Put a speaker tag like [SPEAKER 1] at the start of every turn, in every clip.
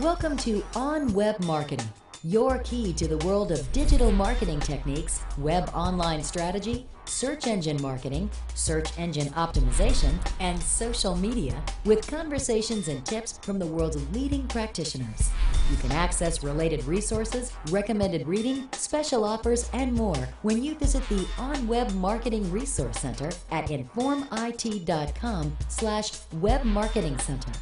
[SPEAKER 1] Welcome to On Web Marketing, your key to the world of digital marketing techniques, web online strategy, search engine marketing, search engine optimization, and social media, with conversations and tips from the world's leading practitioners. You can access related resources, recommended reading, special offers, and more when you visit the On Web Marketing Resource Center at informit.com/webmarketingcenter.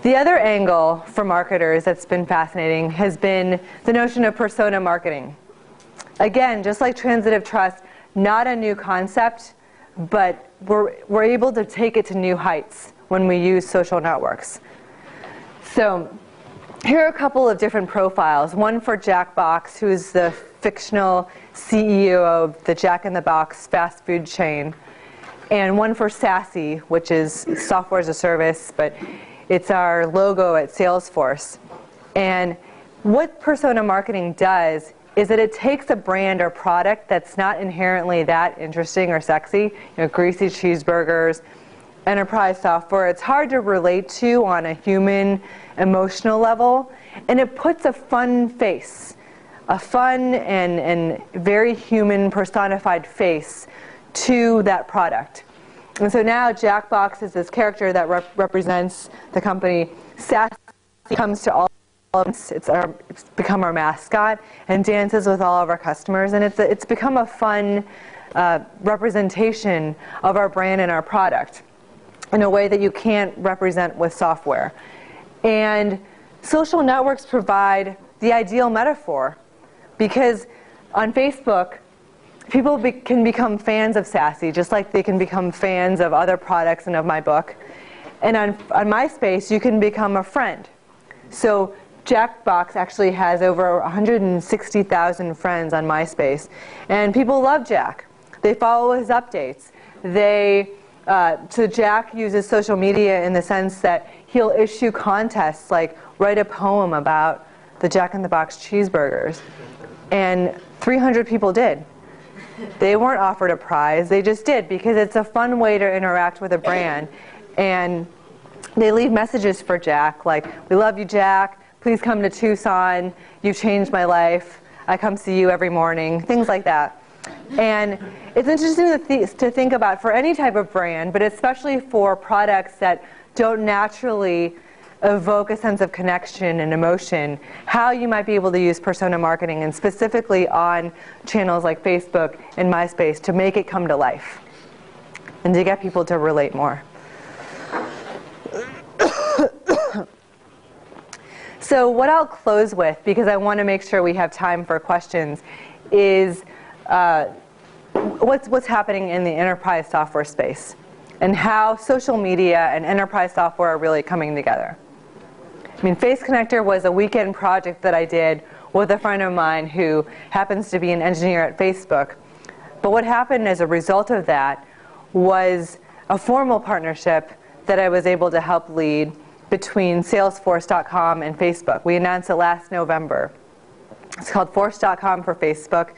[SPEAKER 2] The other angle for marketers that's been fascinating has been the notion of persona marketing. Again, just like transitive trust, not a new concept, but we're able to take it to new heights when we use social networks. So here are a couple of different profiles. One for Jack Box, who is the fictional CEO of the Jack in the Box fast food chain, and one for Sassy, which is software as a service, but it's our logo at Salesforce. And what persona marketing does is that it takes a brand or product that's not inherently that interesting or sexy, greasy cheeseburgers, enterprise software. It's hard to relate to on a human, emotional level, and it puts a fun face, a fun and very human personified face to that product. And so now Jackbox is this character that represents the company. Sassy comes to all of us. It's become our mascot and dances with all of our customers. And it's become a fun representation of our brand and our product in a way that you can't represent with software. And social networks provide the ideal metaphor, because on Facebook, people can become fans of Sassy, just like they can become fans of other products and of my book. And on MySpace, you can become a friend. So Jackbox actually has over 160,000 friends on MySpace. And people love Jack. They follow his updates. So Jack uses social media in the sense that he'll issue contests, like write a poem about the Jack in the Box cheeseburgers. And 300 people did. They weren't offered a prize, they just did, because it's a fun way to interact with a brand. And they leave messages for Jack, like, "We love you, Jack. Please come to Tucson. You've changed my life. I come see you every morning," things like that. And it's interesting to think about for any type of brand, but especially for products that don't naturally evoke a sense of connection and emotion, how you might be able to use persona marketing, and specifically on channels like Facebook and MySpace, to make it come to life and to get people to relate more. So what I'll close with, because I want to make sure we have time for questions, is what's happening in the enterprise software space and how social media and enterprise software are really coming together. I mean, Face Connector was a weekend project that I did with a friend of mine who happens to be an engineer at Facebook. But what happened as a result of that was a formal partnership that I was able to help lead between Salesforce.com and Facebook. We announced it last November. It's called Force.com for Facebook,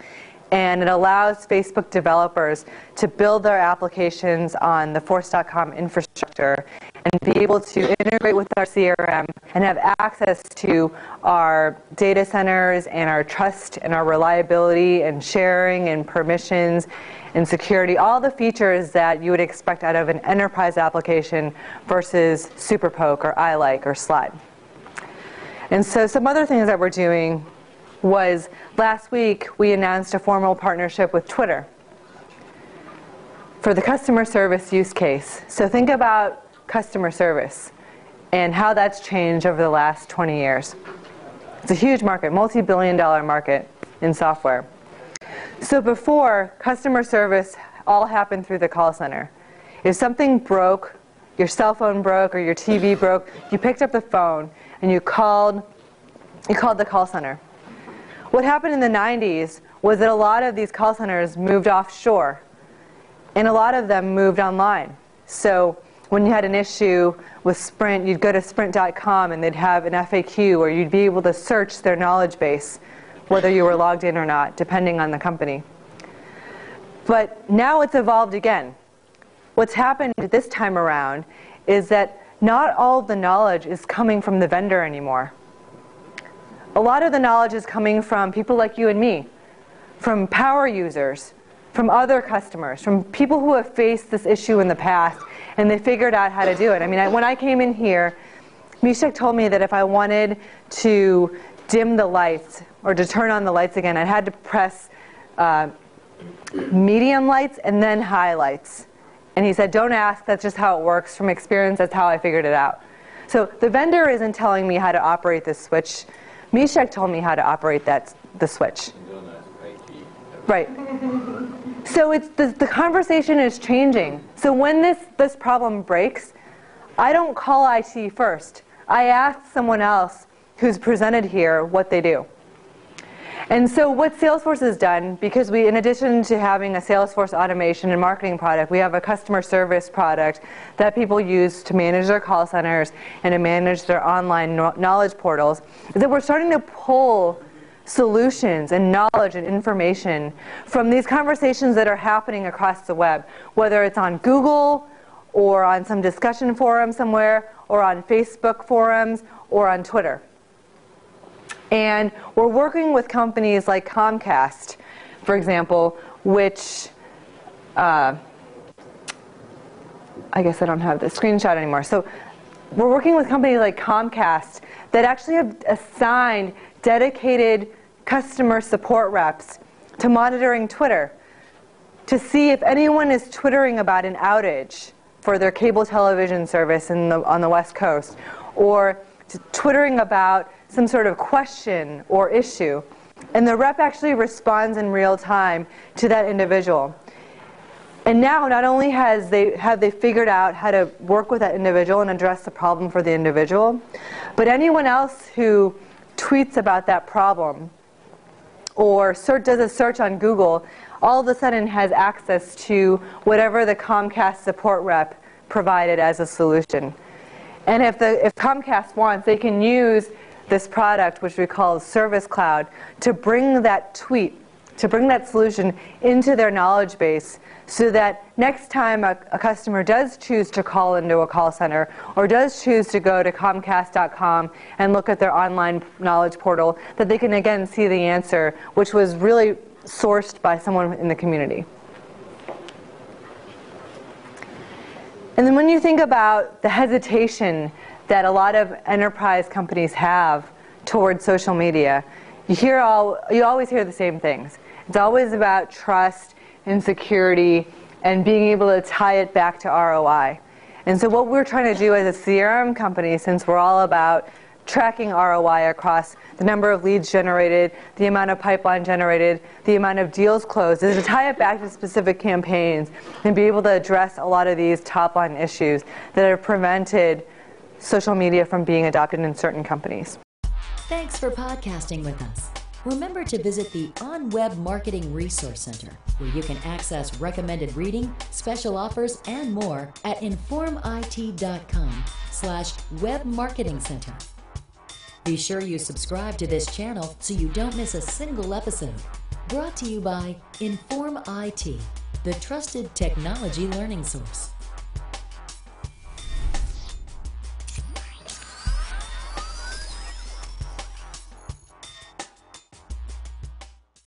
[SPEAKER 2] and it allows Facebook developers to build their applications on the Force.com infrastructure and be able to integrate with our CRM and have access to our data centers and our trust and our reliability and sharing and permissions and security, all the features that you would expect out of an enterprise application versus SuperPoke or iLike or Slide. And so some other things that we're doing was, last week we announced a formal partnership with Twitter for the customer service use case. So think about customer service and how that's changed over the last 20 years. It's a huge market, multi-billion-dollar market in software. So before, customer service all happened through the call center. If something broke, your cell phone broke or your TV broke, you picked up the phone and you called the call center. What happened in the 90s was that a lot of these call centers moved offshore, and a lot of them moved online. So when you had an issue with Sprint, you'd go to sprint.com and they'd have an FAQ, or you'd be able to search their knowledge base, whether you were logged in or not, depending on the company. But now it's evolved again. What's happened this time around is that not all of the knowledge is coming from the vendor anymore. A lot of the knowledge is coming from people like you and me, from power users, from other customers, from people who have faced this issue in the past, and they figured out how to do it. I mean, when I came in here, Mishek told me that if I wanted to dim the lights or to turn on the lights again, I had to press medium lights and then high lights. And he said, don't ask, that's just how it works. From experience, that's how I figured it out. So the vendor isn't telling me how to operate this switch. Mishek told me how to operate the switch. Right. So it's the conversation is changing. So when this problem breaks, I don't call IT first. I ask someone else who's presented here what they do. And so what Salesforce has done, because we, in addition to having a Salesforce automation and marketing product, we have a customer service product that people use to manage their call centers and to manage their online knowledge portals, is that we're starting to pull solutions and knowledge and information from these conversations that are happening across the web, whether it's on Google or on some discussion forum somewhere, or on Facebook forums, or on Twitter. And we're working with companies like Comcast, for example, which, I guess I don't have the screenshot anymore. So we're working with companies like Comcast that actually have assigned dedicated customer support reps to monitoring Twitter to see if anyone is twittering about an outage for their cable television service on the West Coast, or twittering about some sort of question or issue. And the rep actually responds in real time to that individual. And now not only have they figured out how to work with that individual and address the problem for the individual, but anyone else who tweets about that problem or does a search on Google, all of a sudden has access to whatever the Comcast support rep provided as a solution. And if Comcast wants, they can use this product, which we call Service Cloud, to bring that tweet, to bring that solution into their knowledge base, so that next time a customer does choose to call into a call center or does choose to go to Comcast.com and look at their online knowledge portal, that they can again see the answer, which was really sourced by someone in the community. And then when you think about the hesitation that a lot of enterprise companies have towards social media, you always hear the same things. It's always about trust and security and being able to tie it back to ROI. And so what we're trying to do as a CRM company, since we're all about tracking ROI across the number of leads generated, the amount of pipeline generated, the amount of deals closed, is to tie it back to specific campaigns and be able to address a lot of these top-line issues that have prevented social media from being adopted in certain companies.
[SPEAKER 1] Thanks for podcasting with us. Remember to visit the On-Web Marketing Resource Center, where you can access recommended reading, special offers, and more at informit.com/webmarketingcenter. Be sure you subscribe to this channel so you don't miss a single episode. Brought to you by Inform IT, the trusted technology learning source.